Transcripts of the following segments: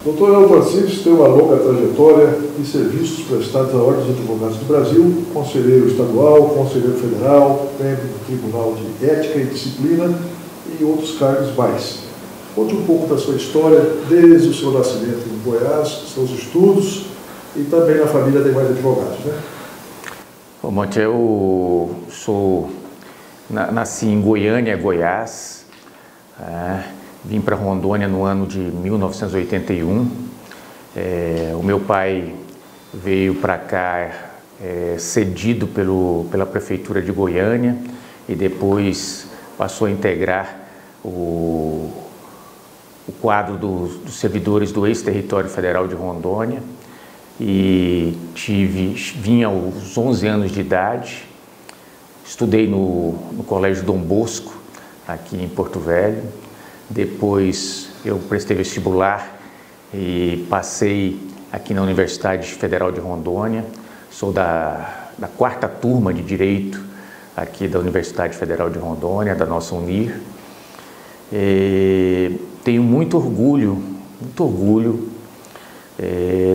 Doutor Elton Tarcísio tem uma longa trajetória e serviços prestados à Ordem dos Advogados do Brasil, conselheiro estadual, conselheiro federal, membro do Tribunal de Ética e Disciplina e outros cargos mais. Conte um pouco da sua história, desde o seu nascimento em Goiás, seus estudos e também na família de mais advogados, né? Bom, Monte, eu nasci em Goiânia, Goiás. Vim para Rondônia no ano de 1981. O meu pai veio para cá cedido pela Prefeitura de Goiânia e depois passou a integrar o quadro dos servidores do ex-território federal de Rondônia e vim aos 11 anos de idade, estudei no Colégio Dom Bosco, aqui em Porto Velho. Depois eu prestei vestibular e passei aqui na Universidade Federal de Rondônia. Sou da 4ª turma de Direito aqui da Universidade Federal de Rondônia, da nossa UNIR. Tenho muito orgulho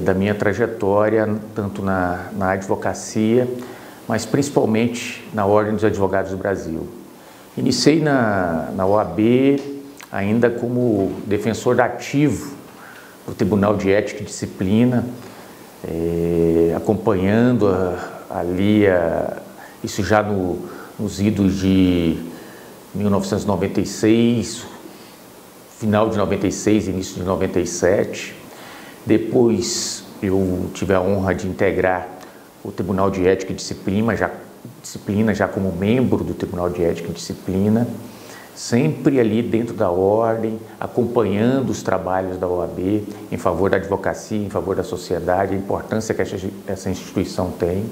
da minha trajetória, tanto na advocacia, mas principalmente na Ordem dos Advogados do Brasil. Iniciei na OAB ainda como defensor ativo do Tribunal de Ética e Disciplina, acompanhando ali, isso já nos idos de 1996, final de 96, início de 97. Depois eu tive a honra de integrar o Tribunal de Ética e Disciplina, já como membro do Tribunal de Ética e Disciplina, sempre ali dentro da ordem, acompanhando os trabalhos da OAB em favor da advocacia, em favor da sociedade, a importância que essa instituição tem.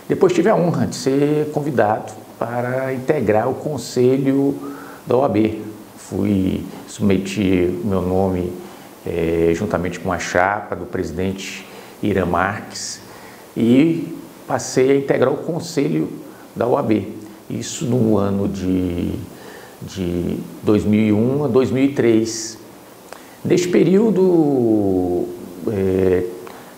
Depois tive a honra de ser convidado para integrar o Conselho da OAB. Submeti o meu nome juntamente com a chapa do presidente Irã Marques e passei a integrar o Conselho da OAB. Isso no ano de 2001 a 2003. Neste período,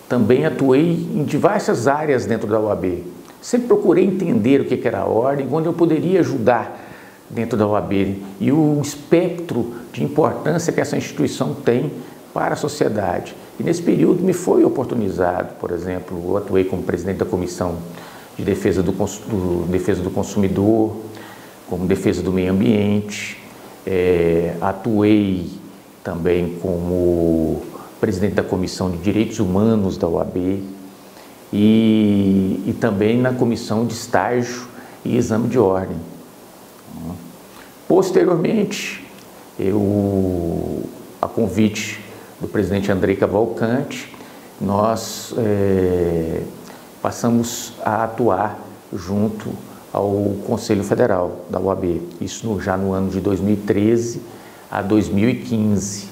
também atuei em diversas áreas dentro da OAB. Sempre procurei entender o que era a ordem, onde eu poderia ajudar dentro da OAB e o espectro de importância que essa instituição tem para a sociedade. E nesse período me foi oportunizado, por exemplo, eu atuei como presidente da Comissão de Defesa do Consumidor, como defesa do meio ambiente, atuei também como presidente da Comissão de Direitos Humanos da OAB e também na Comissão de Estágio e Exame de Ordem. Posteriormente, a convite do presidente Andrei Cavalcante, nós passamos a atuar junto ao Conselho Federal da OAB, isso já no ano de 2013 a 2015.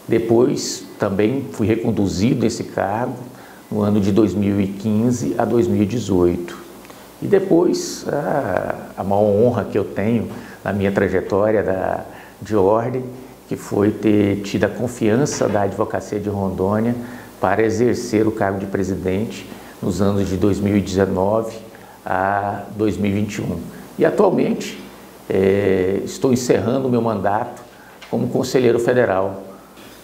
Depois também fui reconduzido nesse cargo no ano de 2015 a 2018. E depois a maior honra que eu tenho na minha trajetória de ordem, que foi ter tido a confiança da Advocacia de Rondônia para exercer o cargo de presidente nos anos de 2019 a 2021. E atualmente estou encerrando o meu mandato como conselheiro federal.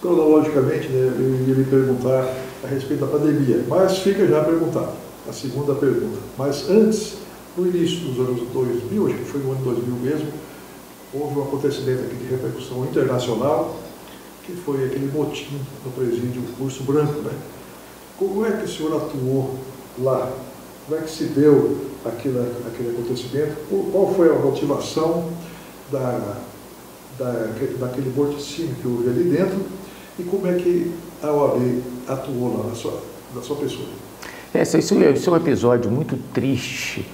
Cronologicamente, eu ia lhe perguntar a respeito da pandemia, mas fica já perguntado, a segunda pergunta. Mas antes, no início dos anos 2000, acho que foi no ano 2000 mesmo, houve um acontecimento aqui de repercussão internacional, que foi aquele motim no presídio Urso Branco, né? Como é que o senhor atuou lá? Como é que se deu aquele acontecimento? Qual foi a motivação daquele morticínio que houve ali dentro? E como é que a OAB atuou lá na sua pessoa? Isso é um episódio muito triste,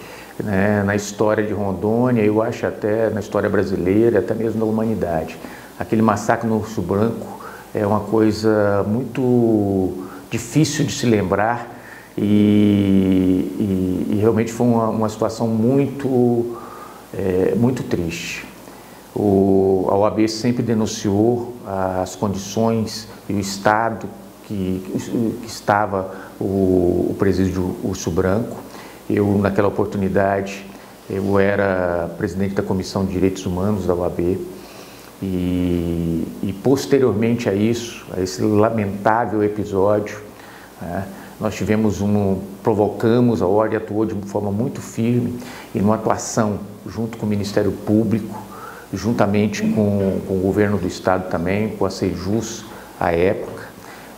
né, na história de Rondônia, eu acho até na história brasileira, até mesmo da humanidade. Aquele massacre no Urso Branco é uma coisa muito difícil de se lembrar e realmente foi uma situação muito triste. a OAB sempre denunciou as condições e o estado que estava o presídio Urso Branco. Eu, naquela oportunidade, eu era presidente da Comissão de Direitos Humanos da OAB e posteriormente a isso, a esse lamentável episódio, né, nós provocamos, a Ordem atuou de forma muito firme e numa atuação junto com o Ministério Público, juntamente com o governo do estado também, com a Sejus à época,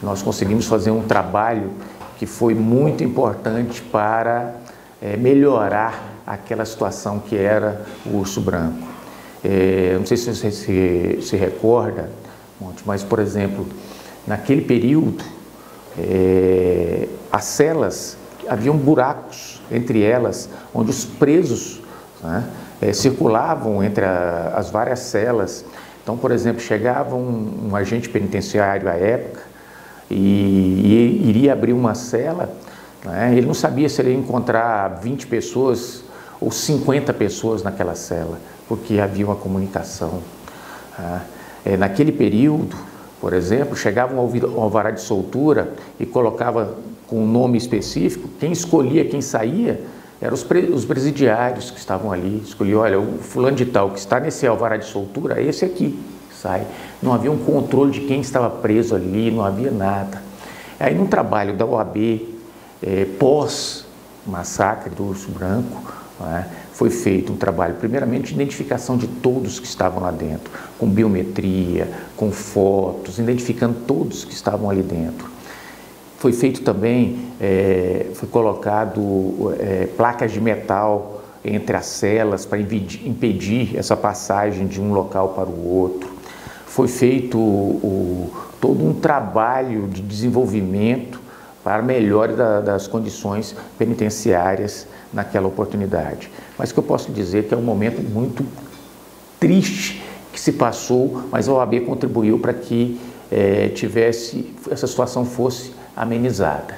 nós conseguimos fazer um trabalho que foi muito importante para melhorar aquela situação que era o Urso Branco. Não sei se você se recorda, Monte, mas, por exemplo, naquele período, as celas, haviam buracos entre elas, onde os presos, né, circulavam entre as várias celas. Então, por exemplo, chegava um agente penitenciário à época e iria abrir uma cela, né, ele não sabia se ele ia encontrar 20 pessoas ou 50 pessoas naquela cela, porque havia uma comunicação. Naquele período, por exemplo, chegava um alvará de soltura e colocava com um nome específico, quem escolhia quem saía eram os presidiários que estavam ali, escolhiam, olha, o fulano de tal que está nesse alvará de soltura, esse aqui sai. Não havia um controle de quem estava preso ali, não havia nada. Aí, num trabalho da OAB, pós-massacre do Urso Branco, né, foi feito um trabalho, primeiramente, de identificação de todos que estavam lá dentro, com biometria, com fotos, identificando todos que estavam ali dentro. Foi feito também, foi colocado placas de metal entre as celas para impedir essa passagem de um local para o outro. Foi feito todo um trabalho de desenvolvimento para a melhora das condições penitenciárias naquela oportunidade. Mas o que eu posso dizer é que é um momento muito triste que se passou, mas a OAB contribuiu para que essa situação fosse amenizada.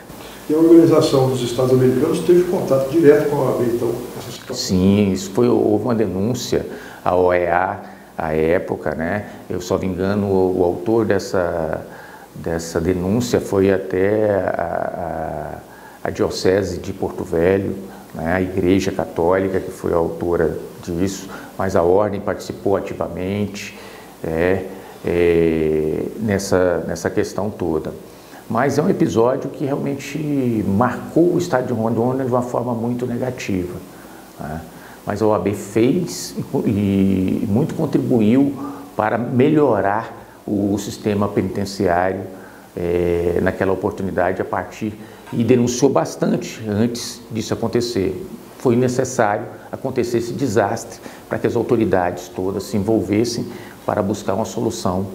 E a Organização dos Estados Americanos teve contato direto com a OAB, então, nessa situação? Sim, houve uma denúncia à OEA à época, né? Eu só me engano, o autor dessa denúncia foi até a Diocese de Porto Velho, né? A Igreja Católica, que foi a autora disso, mas a Ordem participou ativamente nessa questão toda. Mas é um episódio que realmente marcou o estado de Rondônia de uma forma muito negativa, né? Mas a OAB fez e muito contribuiu para melhorar o sistema penitenciário naquela oportunidade e denunciou bastante antes disso acontecer. Foi necessário acontecer esse desastre para que as autoridades todas se envolvessem para buscar uma solução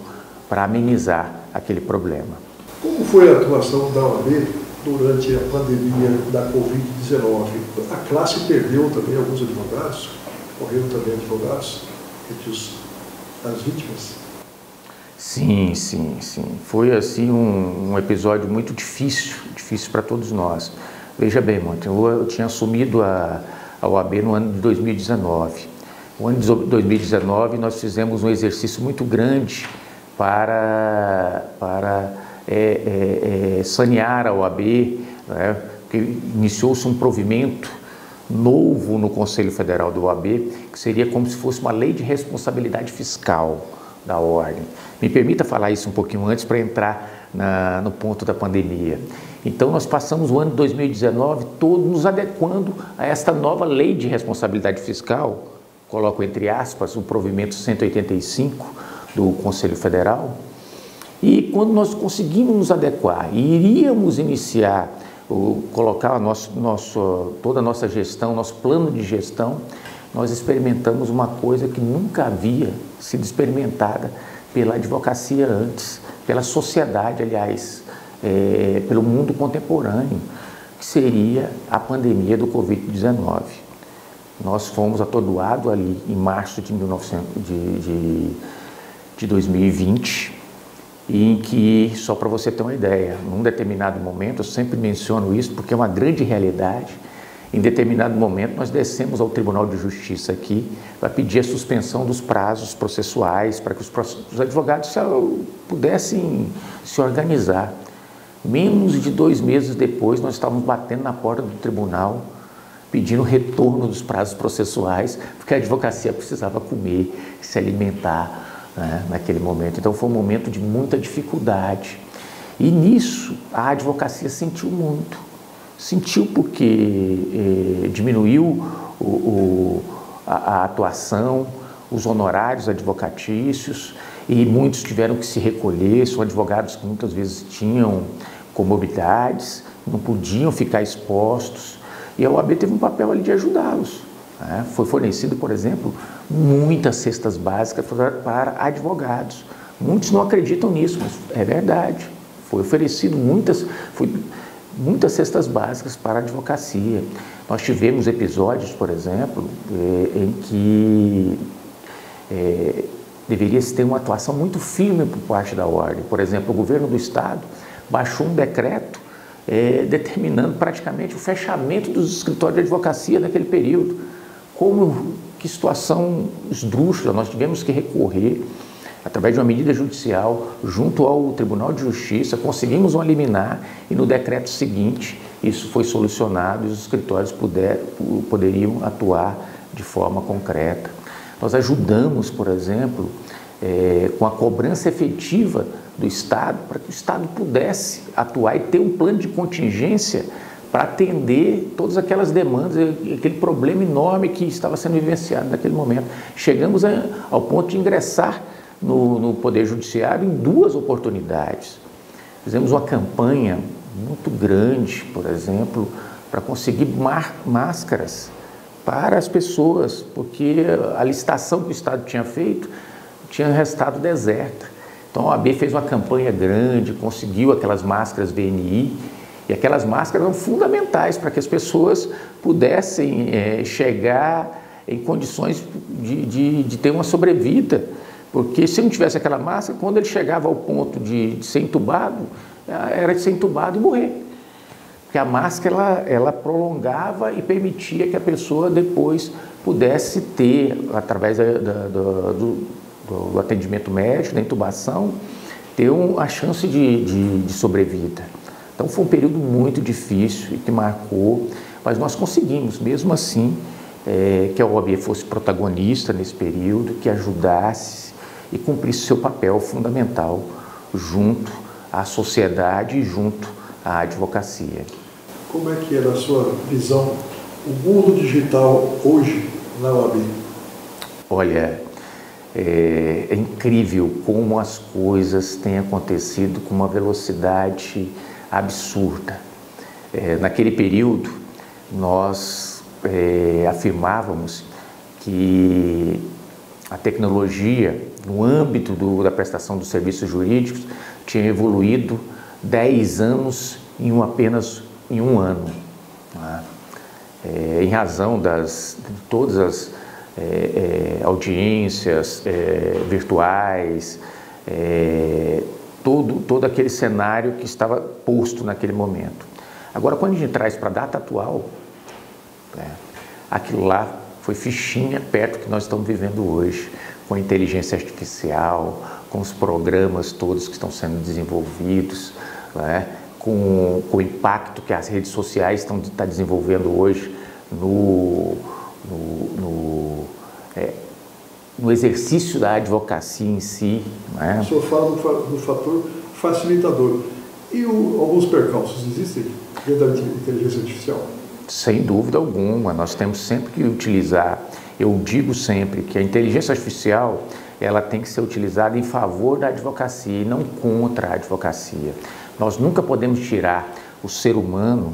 para amenizar aquele problema. Como foi a atuação da OAB durante a pandemia da Covid-19? A classe perdeu também alguns advogados, morreram também advogados entre as vítimas? Sim. Foi assim um episódio muito difícil para todos nós. Veja bem, Monte, eu tinha assumido a OAB no ano de 2019. No ano de 2019 nós fizemos um exercício muito grande para sanear a OAB, né? Porque iniciou-se um provimento novo no Conselho Federal da OAB, que seria como se fosse uma lei de responsabilidade fiscal da Ordem. Me permita falar isso um pouquinho antes para entrar no ponto da pandemia. Então, nós passamos o ano de 2019 todo nos adequando a esta nova lei de responsabilidade fiscal, coloco entre aspas o provimento 185 do Conselho Federal. E quando nós conseguimos nos adequar e iríamos iniciar, colocar toda a nossa gestão, nosso plano de gestão, nós experimentamos uma coisa que nunca havia sido experimentada pela advocacia antes, pela sociedade, aliás, pelo mundo contemporâneo, que seria a pandemia do Covid-19. Nós fomos atordoados ali em março de 2020, em que, só para você ter uma ideia, num determinado momento, eu sempre menciono isso porque é uma grande realidade, Em determinado momento, nós descemos ao Tribunal de Justiça aqui para pedir a suspensão dos prazos processuais, para que os advogados pudessem se organizar. Menos de 2 meses depois, nós estávamos batendo na porta do tribunal, pedindo retorno dos prazos processuais, porque a advocacia precisava comer, se alimentar, né, naquele momento. Então foi um momento de muita dificuldade. E nisso a advocacia sentiu muito. Sentiu porque diminuiu a atuação, os honorários advocatícios, e muitos tiveram que se recolher. São advogados que muitas vezes tinham comorbidades, não podiam ficar expostos, e a OAB teve um papel ali de ajudá-los, né? Foi fornecido, por exemplo, muitas cestas básicas para advogados. Muitos não acreditam nisso, mas é verdade. Foi oferecido muitas cestas básicas para a advocacia. Nós tivemos episódios, por exemplo, em que deveria se ter uma atuação muito firme por parte da ordem. Por exemplo, o governo do estado baixou um decreto determinando praticamente o fechamento dos escritórios de advocacia naquele período. Que situação esdrúxula! Nós tivemos que recorrer, através de uma medida judicial, junto ao Tribunal de Justiça, conseguimos uma liminar, e no decreto seguinte isso foi solucionado e os escritórios poderiam atuar de forma concreta. Nós ajudamos, por exemplo, com a cobrança efetiva do Estado, para que o Estado pudesse atuar e ter um plano de contingência para atender todas aquelas demandas, aquele problema enorme que estava sendo vivenciado naquele momento. Chegamos ao ponto de ingressar no Poder Judiciário em 2 oportunidades. Fizemos uma campanha muito grande, por exemplo, para conseguir máscaras para as pessoas, porque a licitação que o Estado tinha feito tinha restado deserta. Então a OAB fez uma campanha grande, conseguiu aquelas máscaras VNI, e aquelas máscaras eram fundamentais para que as pessoas pudessem chegar em condições de ter uma sobrevida, porque se não tivesse aquela máscara, quando ele chegava ao ponto de ser entubado, era de ser entubado e morrer. Porque a máscara ela prolongava e permitia que a pessoa depois pudesse ter, através do atendimento médico, da intubação, ter a chance de sobrevida. Então foi um período muito difícil e que marcou, mas nós conseguimos, mesmo assim, que a OAB fosse protagonista nesse período, que ajudasse e cumprisse seu papel fundamental junto à sociedade e junto à advocacia. Como é que é, na sua visão, o mundo digital hoje na OAB? Olha, é incrível como as coisas têm acontecido com uma velocidade absurda. Naquele período, nós afirmávamos que a tecnologia, no âmbito da prestação dos serviços jurídicos, tinha evoluído 10 anos apenas em um ano, né? Em razão de todas as audiências virtuais, todo aquele cenário que estava posto naquele momento. Agora, quando a gente traz para a data atual, aquilo lá foi fichinha perto do que nós estamos vivendo hoje, com a inteligência artificial, com os programas todos que estão sendo desenvolvidos, né? Com o impacto que as redes sociais estão desenvolvendo hoje no exercício da advocacia em si, né? O senhor fala do fator facilitador. E alguns percalços existem dentro da inteligência artificial? Sem dúvida alguma, nós temos sempre que utilizar. Eu digo sempre que a inteligência artificial ela tem que ser utilizada em favor da advocacia e não contra a advocacia. Nós nunca podemos tirar o ser humano,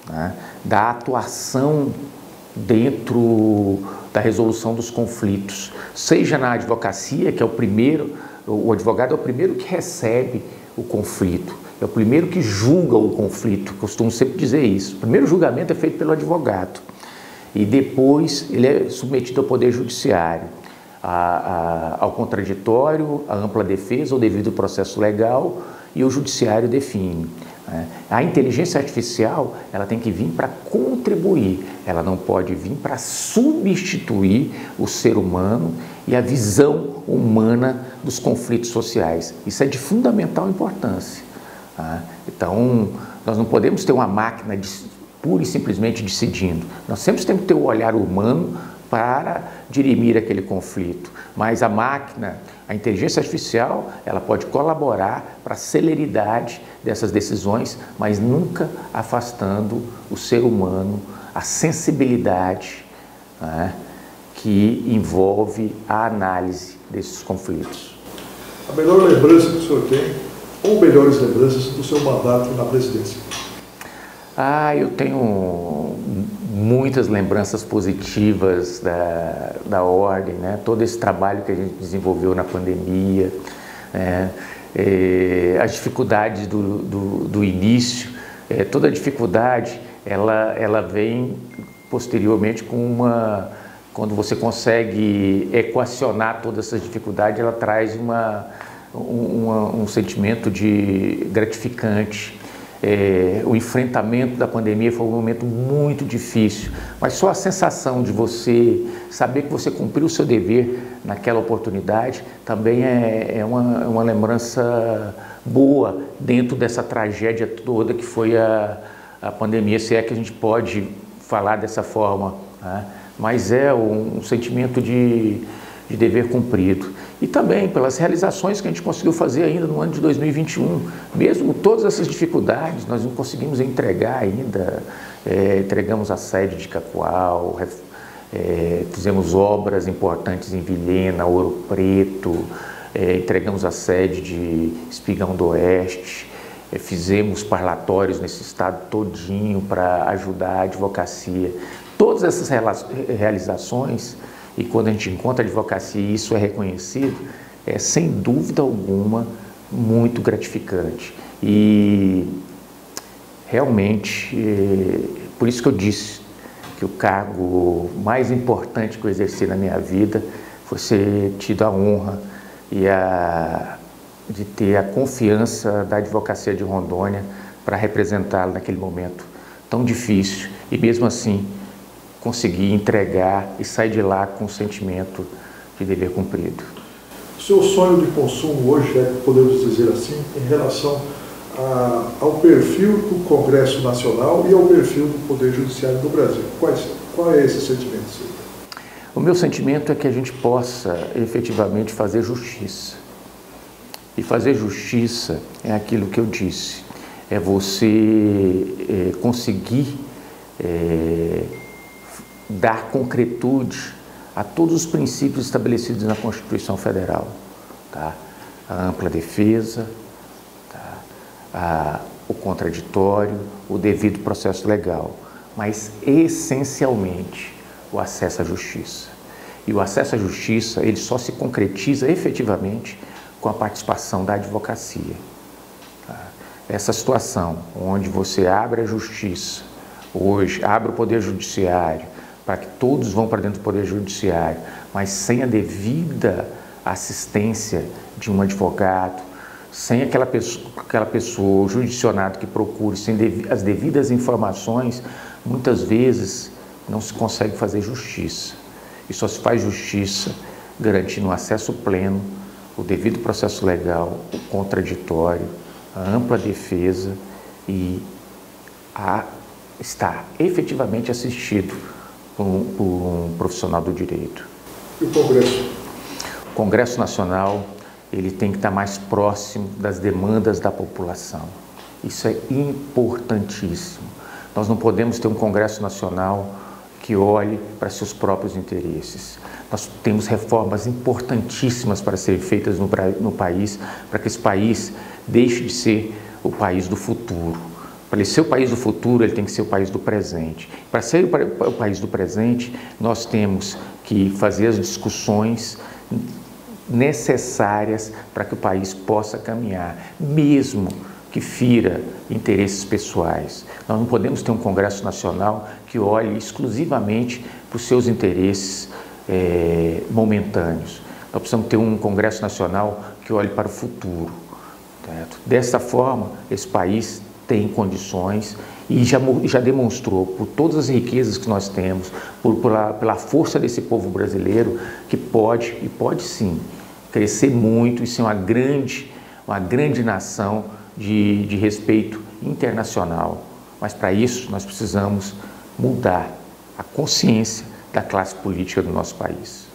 né, da atuação dentro da resolução dos conflitos, seja na advocacia, que é o advogado é o primeiro que recebe o conflito, é o primeiro que julga o conflito, costumo sempre dizer isso. O primeiro julgamento é feito pelo advogado e depois ele é submetido ao Poder Judiciário, ao contraditório, à ampla defesa, ao devido processo legal, e o Judiciário define. A inteligência artificial, ela tem que vir para contribuir, ela não pode vir para substituir o ser humano e a visão humana dos conflitos sociais. Isso é de fundamental importância. Então, nós não podemos ter uma máquina pura e simplesmente decidindo. Nós sempre temos que ter o olhar humano para dirimir aquele conflito, mas a máquina, a inteligência artificial, ela pode colaborar para a celeridade dessas decisões, mas nunca afastando o ser humano, a sensibilidade, que envolve a análise desses conflitos. A melhor lembrança que o senhor tem, ou melhores lembranças do seu mandato na presidência? Eu tenho muitas lembranças positivas da Ordem, todo esse trabalho que a gente desenvolveu na pandemia, as dificuldades do início, toda a dificuldade ela vem posteriormente quando você consegue equacionar todas essas dificuldades, ela traz um sentimento de gratificante. O enfrentamento da pandemia foi um momento muito difícil, mas só a sensação de você saber que você cumpriu o seu dever naquela oportunidade também é uma lembrança boa dentro dessa tragédia toda que foi a pandemia, se é que a gente pode falar dessa forma, mas é um sentimento de dever cumprido. E também pelas realizações que a gente conseguiu fazer ainda no ano de 2021. Mesmo todas essas dificuldades, nós não conseguimos entregar ainda. Entregamos a sede de Cacoal, fizemos obras importantes em Vilhena, Ouro Preto, entregamos a sede de Espigão do Oeste, fizemos parlatórios nesse estado todinho para ajudar a advocacia. Todas essas realizações, e quando a gente encontra a advocacia e isso é reconhecido, é sem dúvida alguma muito gratificante. E realmente, por isso que eu disse que o cargo mais importante que eu exerci na minha vida foi ter tido a honra de ter a confiança da advocacia de Rondônia para representá-la naquele momento tão difícil e mesmo assim conseguir entregar e sair de lá com o sentimento de dever cumprido. O seu sonho de consumo hoje podemos dizer assim, em relação ao perfil do Congresso Nacional e ao perfil do Poder Judiciário do Brasil. Qual é esse sentimento seu? O meu sentimento é que a gente possa efetivamente fazer justiça. E fazer justiça é aquilo que eu disse, é você conseguir dar concretude a todos os princípios estabelecidos na Constituição Federal, a ampla defesa, o contraditório, o devido processo legal, mas essencialmente o acesso à justiça. E o acesso à justiça, ele só se concretiza efetivamente com a participação da advocacia. Essa situação onde você abre a justiça, hoje abre o Poder Judiciário, para que todos vão para dentro do Poder Judiciário, mas sem a devida assistência de um advogado, sem aquela pessoa, o judicionado que procure, sem as devidas informações, muitas vezes não se consegue fazer justiça. E só se faz justiça garantindo o acesso pleno, o devido processo legal, o contraditório, a ampla defesa e estar efetivamente assistido por um profissional do direito. E o Congresso? O Congresso Nacional, ele tem que estar mais próximo das demandas da população. Isso é importantíssimo. Nós não podemos ter um Congresso Nacional que olhe para seus próprios interesses. Nós temos reformas importantíssimas para serem feitas no país, para que esse país deixe de ser o país do futuro. Para ele ser o país do futuro, ele tem que ser o país do presente. Para ser o país do presente, nós temos que fazer as discussões necessárias para que o país possa caminhar, mesmo que fira interesses pessoais. Nós não podemos ter um Congresso Nacional que olhe exclusivamente para os seus interesses momentâneos. Nós precisamos ter um Congresso Nacional que olhe para o futuro. Certo? Dessa forma, esse país tem condições e já demonstrou, por todas as riquezas que nós temos, pela força desse povo brasileiro, que pode sim crescer muito e ser uma grande nação de respeito internacional. Mas para isso nós precisamos mudar a consciência da classe política do nosso país.